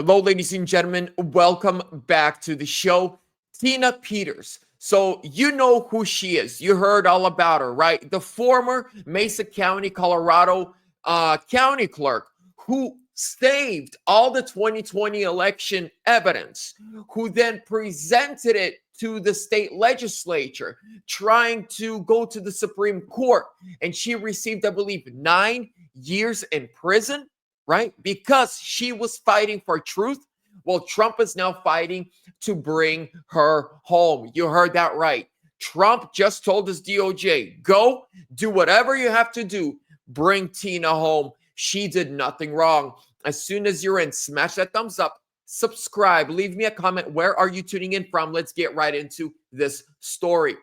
Hello, ladies and gentlemen. Welcome back to the show. Tina Peters. So, you know who she is. You heard all about her, right? The former Mesa County, Colorado county clerk who saved all the 2020 election evidence, who then presented it to the state legislature, trying to go to the Supreme Court. And she received, I believe, 9 years in prison, right? Because she was fighting for truth. Well, Trump is now fighting to bring her home. You heard that right. Trump just told his DOJ, go do whatever you have to do. Bring Tina home. She did nothing wrong. As soon as you're in, smash that thumbs up, subscribe, leave me a comment. Where are you tuning in from? Let's get right into this story.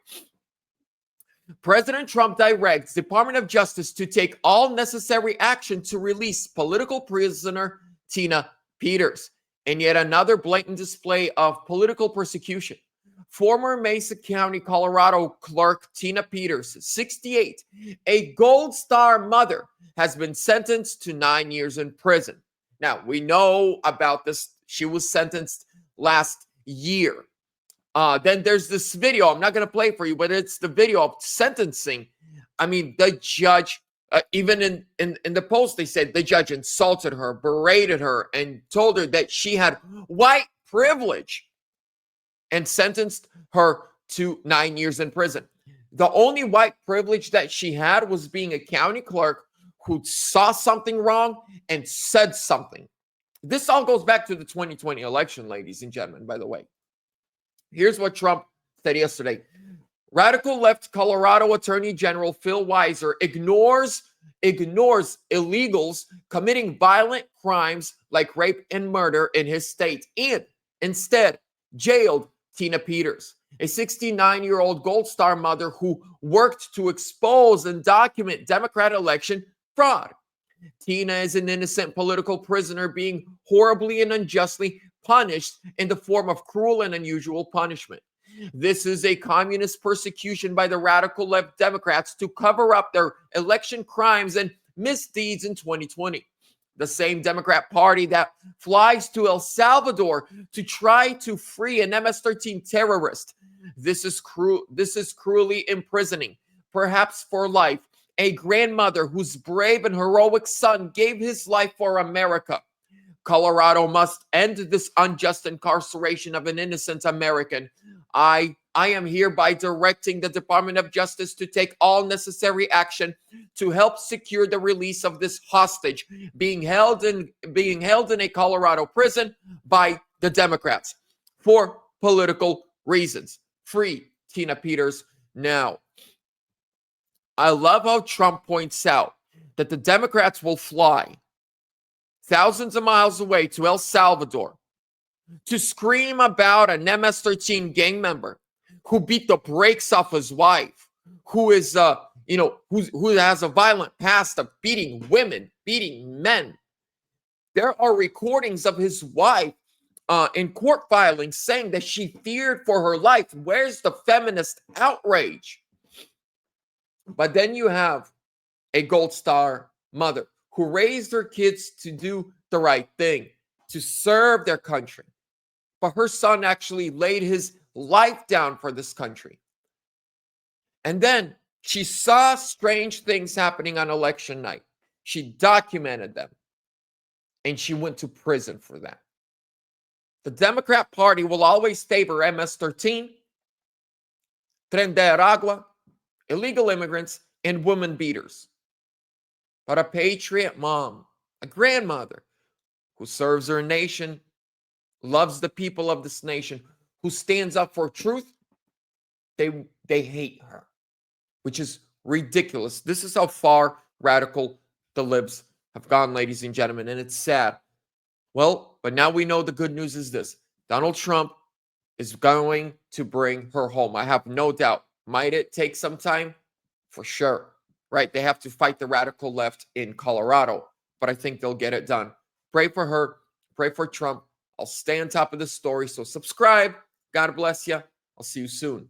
President Trump directs Department of Justice to take all necessary action to release political prisoner Tina Peters. And yet another blatant display of political persecution. Former Mesa County, Colorado clerk Tina Peters, 68, a Gold Star mother, has been sentenced to 9 years in prison. Now, we know about this. She was sentenced last year. Then there's this video. I'm not going to play it for you, but it's the video of sentencing. I mean, the judge, even in the post, they said the judge insulted her, berated her, and told her that she had white privilege and sentenced her to 9 years in prison. The only white privilege that she had was being a county clerk who saw something wrong and said something. This all goes back to the 2020 election, ladies and gentlemen, by the way. Here's what Trump said yesterday. Radical left Colorado Attorney General Phil Weiser ignores illegals committing violent crimes like rape and murder in his state and instead jailed Tina Peters, a 69-year-old Gold Star mother who worked to expose and document Democrat election fraud. Tina is an innocent political prisoner being horribly and unjustly punished in the form of cruel and unusual punishment. This is a communist persecution by the radical left Democrats to cover up their election crimes and misdeeds in 2020. The same Democrat Party that flies to El Salvador to try to free an MS-13 terrorist. This is cruelly imprisoning, perhaps for life, a grandmother whose brave and heroic son gave his life for America. Colorado must end this unjust incarceration of an innocent American. I am hereby directing the Department of Justice to take all necessary action to help secure the release of this hostage being held in a Colorado prison by the Democrats for political reasons. Free Tina Peters now. I love how Trump points out that the Democrats will fly thousands of miles away to El Salvador to scream about an MS-13 gang member who beat the brakes off his wife, who is, who has a violent past of beating women, beating men. There are recordings of his wife in court filings saying that she feared for her life. Where's the feminist outrage? But then you have a Gold Star mother who raised her kids to do the right thing, to serve their country. But her son actually laid his life down for this country. And then she saw strange things happening on election night. She documented them. And she went to prison for that. The Democrat Party will always favor MS-13, Tren de Aragua, illegal immigrants, and women beaters. But a patriot mom, a grandmother who serves her nation, loves the people of this nation, who stands up for truth, they hate her, which is ridiculous. This is how far radical the libs have gone, ladies and gentlemen, and it's sad. Well, but now we know the good news is this. Donald Trump is going to bring her home. I have no doubt. Might it take some time? For sure. Right? They have to fight the radical left in Colorado, but I think they'll get it done. Pray for her. Pray for Trump. I'll stay on top of this story. So subscribe. God bless you. I'll see you soon.